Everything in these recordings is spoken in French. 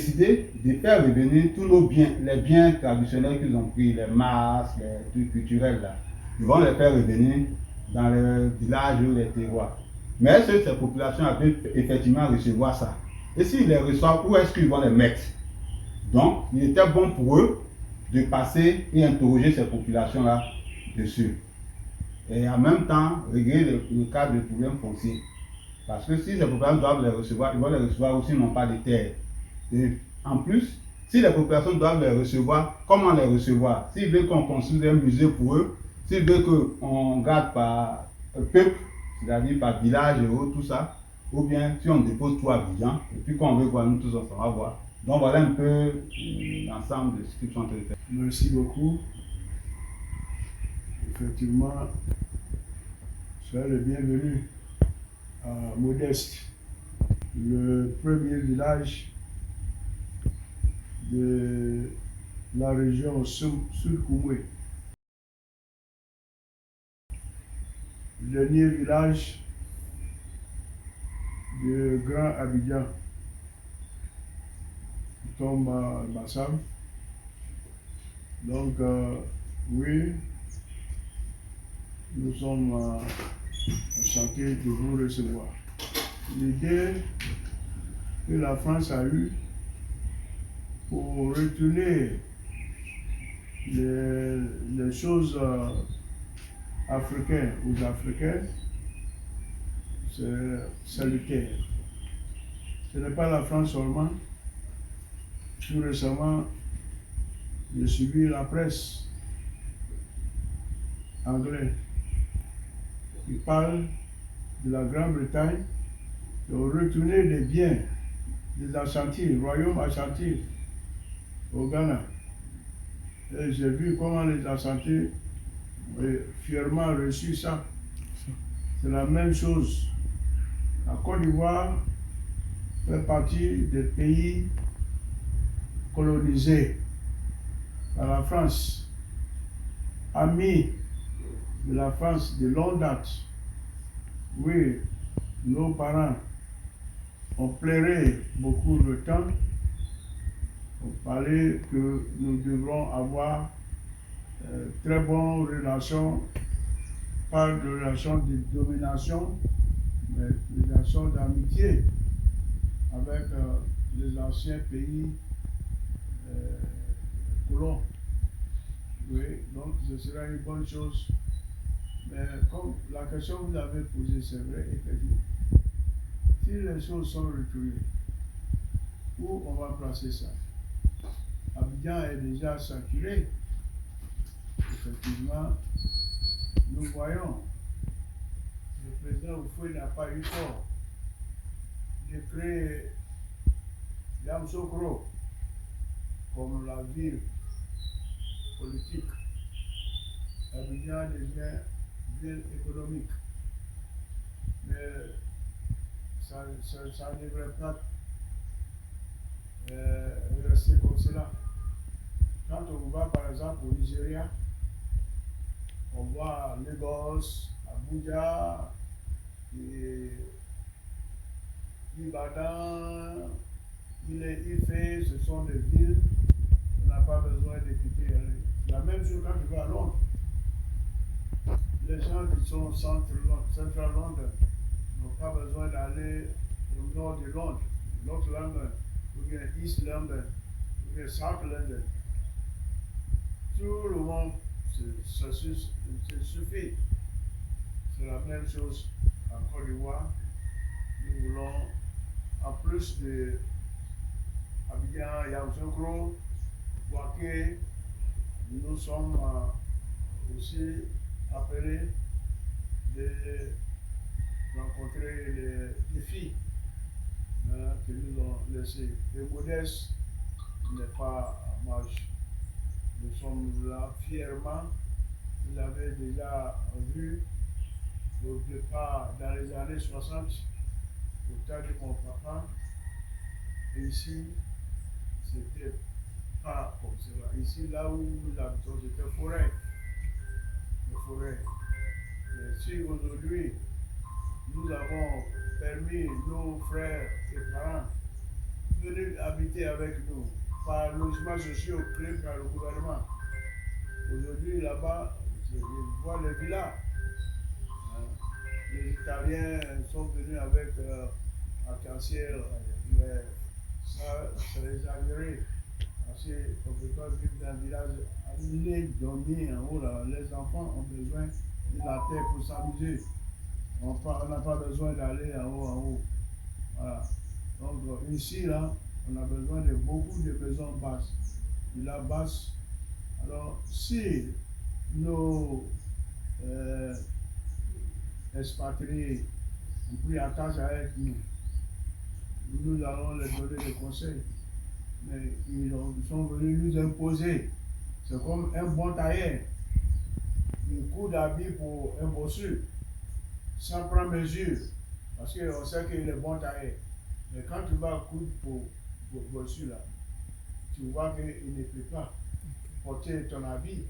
décidé de faire revenir tous nos biens, les biens traditionnels qu'ils ont pris, les masques, les trucs culturels là. Ils vont les faire revenir dans les villages ou les terroirs. Mais est-ce que ces populations peuvent effectivement recevoir ça? Et s'ils les reçoivent, où est-ce qu'ils vont les mettre? Donc, il était bon pour eux de passer et interroger ces populations-là dessus. Et en même temps, régler le cas de problèmes fonciers. Parce que si les populations doivent les recevoir, ils vont les recevoir aussi non pas des terres. Et en plus, si les populations doivent les recevoir, comment les recevoir? S'ils veulent qu'on construise un musée pour eux, s'ils veulent qu'on garde par peuple, c'est-à-dire par village et autres, tout ça, ou bien si on dépose tout à Abidjan, et puis quand on veut voir, nous tous on va voir. Donc voilà un peu l'ensemble de ce qu'ils sont en train de faire. Merci beaucoup. Effectivement, soyez le bienvenu à Modeste, le premier village de la région Sud-Koumoué. Le dernier village de Grand Abidjan, qui tombe à Bassam. Donc, oui, nous sommes enchantés de vous recevoir. L'idée que la France a eue pour retourner les choses africaines aux Africains, c'est salutaire. Ce n'est pas la France seulement. Tout récemment, j'ai suivi la presse anglaise qui parle de la Grande-Bretagne de retourner des biens des Ashanti, royaume Ashanti, au Ghana. Et j'ai vu comment les Ashanti ont fièrement reçu ça. C'est la même chose. La Côte d'Ivoire fait partie des pays colonisés par la France, amis de la France de longue date. Oui, nos parents ont pleuré beaucoup de temps pour parler que nous devrons avoir très bonnes relations, pas de relations de domination, mais de relations d'amitié avec les anciens pays colons. Oui, donc ce sera une bonne chose. Mais comme la question que vous avez posée, c'est vrai, effectivement. Si les choses sont retournées, où on va placer ça? Abidjan est déjà saturé. Effectivement, nous voyons, le président Oufoué n'a pas eu tort de créer Yamoussoukro comme la ville politique. Abidjan devient ville économique. Mais ça ne devrait pas rester comme cela. Quand on va par exemple au Nigeria, on voit Lagos, Abuja, et Ibadan, Ile-Ife, ce sont des villes, on n'a pas besoin de quitter. La même chose quand tu vas à Londres. Les gens qui sont Central London n'ont pas besoin d'aller au nord de Londres, North London, ou bien East London, ou bien South London. Tout le monde se suffit. C'est la même chose en Côte d'Ivoire. Nous voulons, en plus de Abidjan, Yamoussoukro, Bouaké, nous sommes aussi appelés de rencontrer les défis que nous ont laissés. Et Modeste n'est pas en marche. Nous sommes là fièrement. Vous avez déjà vu au départ dans les années 60, au temps de mon papa. Et ici, c'était pas comme cela. Ici, là où nous habitons, c'était forêt. Une forêt. Et si aujourd'hui, nous avons permis nos frères et parents venus habiter avec nous par logements sociaux créés par le gouvernement. Aujourd'hui, là-bas, je vois les villas. Hein. Les Italiens sont venus avec arc-en-ciel, mais ça, c'est exagéré. Parce qu'on ne peut pas vivre dans un village annulé, dormir en haut. Là. Les enfants ont besoin de la terre pour s'amuser. On n'a pas besoin d'aller en haut, en haut. Voilà. Donc ici, là, on a besoin de beaucoup de maisons basses. De la basse. Alors, si nos expatriés ont pris attache avec nous, nous allons leur donner des conseils. Mais ils sont venus nous imposer. C'est comme un bon tailleur. Il coud d'habits pour un bossu, sans prendre mesure. Parce qu'on sait qu'il est bon tailleur. Mais quand tu vas coudre pour bossu, là, tu vois qu'il ne peut pas porter ton habit.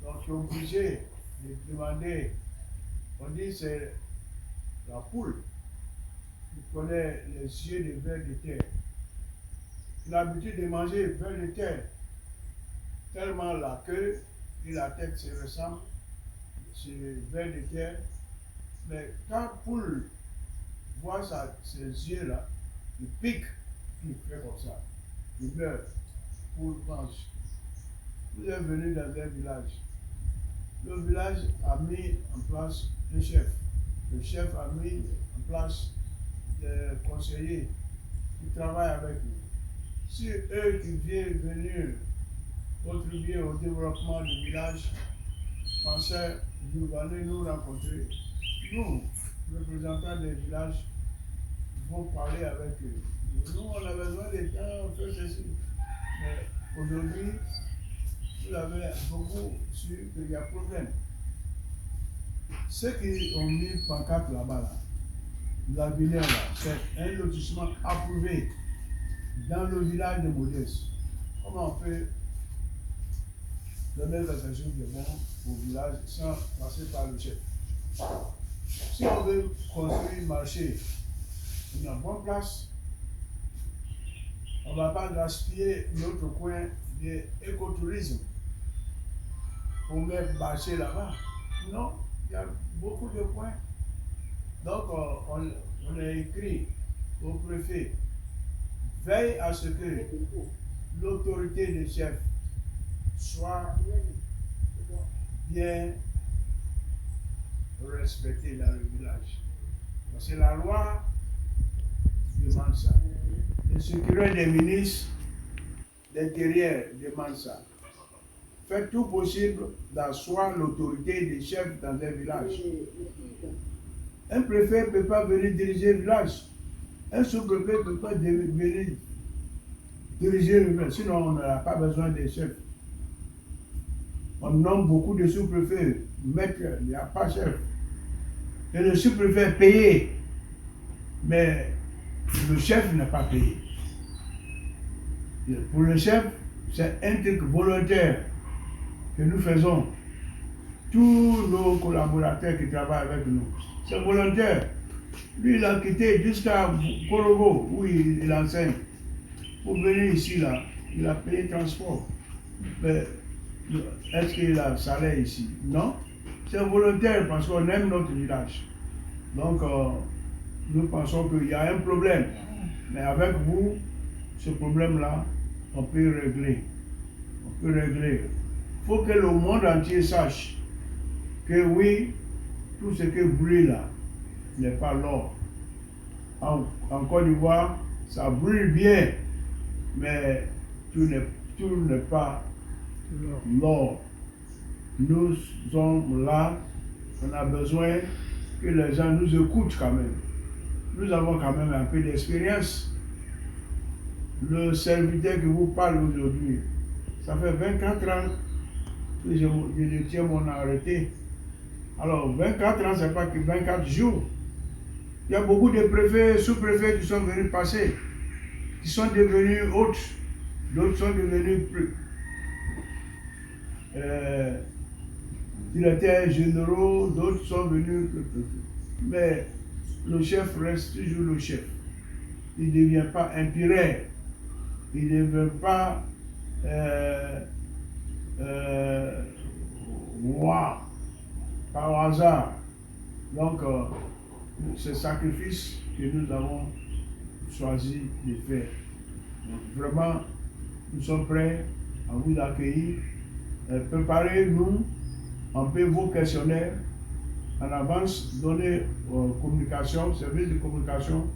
Donc tu es obligé de demander. On dit c'est la poule qui connaît les yeux des vers de terre. Il a l'habitude de manger vers de terre. Tellement la queue et la tête se ressemblent. C'est vers de terre. Mais quand la poule voit ses yeux-là, il pique, il fait comme ça. Il meurt. Poule mange. Vous êtes venu dans un village. Le village a mis en place un chef. Le chef a mis en place des conseillers qui travaillent avec nous. Si eux qui viennent venir contribuer au développement du village pensaient venir nous rencontrer, nous, représentants des villages, vont parler avec eux. Nous, on a besoin de temps, on fait ceci. Mais aujourd'hui, vous avez beaucoup su qu'il y a problème. Ceux qui ont mis pancarte là-bas, là, la Villers, là, c'est un lotissement approuvé dans le village de Modeste. Comment on peut donner quelque chose de bon au village sans passer par le chef? Si on veut construire un marché, une bonne place, on ne va pas gaspiller notre coin d'écotourisme pour mettre marché là-bas. Non, il y a beaucoup de points. Donc, on a écrit au préfet, veille à ce que l'autorité des chefs soit bien respectée dans le village. Parce que la loi demande ça. Le secrétaire des ministres d'Intérieur demande ça. Faites tout possible d'asseoir l'autorité des chefs dans un village. Un préfet ne peut pas venir diriger le village. Un sous-préfet ne peut pas venir diriger le village. Sinon, on n'a pas besoin des chefs. On nomme beaucoup de sous-préfets. Maître, il n'y a pas de chef. Et le sous-préfet est payé. Mais le chef n'est pas payé. Pour le chef, c'est un truc volontaire que nous faisons. Tous nos collaborateurs qui travaillent avec nous, c'est volontaire. Lui, il a quitté jusqu'à Korogo, où il enseigne. Pour venir ici, là, il a payé le transport. Mais est-ce qu'il a un salaire ici? Non. C'est volontaire parce qu'on aime notre village. Donc, nous pensons qu'il y a un problème. Mais avec vous, ce problème-là, on peut régler. On peut régler. Il faut que le monde entier sache que oui, tout ce qui brûle là n'est pas l'or. En Côte d'Ivoire, ça brûle bien, mais tout n'est pas l'or. Nous sommes là, on a besoin que les gens nous écoutent quand même. Nous avons quand même un peu d'expérience. Le serviteur qui vous parle aujourd'hui, ça fait 24 ans que je tiens mon arrêté. Alors, 24 ans, c'est pas que 24 jours. Il y a beaucoup de préfets, sous-préfets qui sont venus passer, qui sont devenus autres. D'autres sont devenus directeurs généraux, d'autres sont venus. Mais le chef reste toujours le chef. Il ne devient pas impérial. Il ne veut pas roi par hasard. Donc, c'est le sacrifice que nous avons choisi de faire. Donc, vraiment, nous sommes prêts à vous accueillir. Préparez-nous un peu vos questionnaires en avance, donnez communication, service de communication,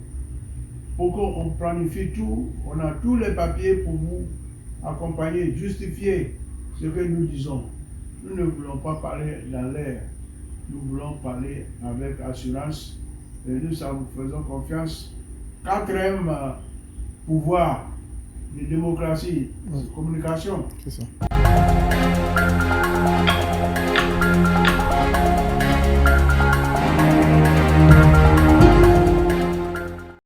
pour qu'on planifie tout. On a tous les papiers pour vous accompagner, justifier ce que nous disons. Nous ne voulons pas parler dans l'air, nous voulons parler avec assurance et nous faisons confiance. Quatrième pouvoir de démocratie, communication. C'est ça.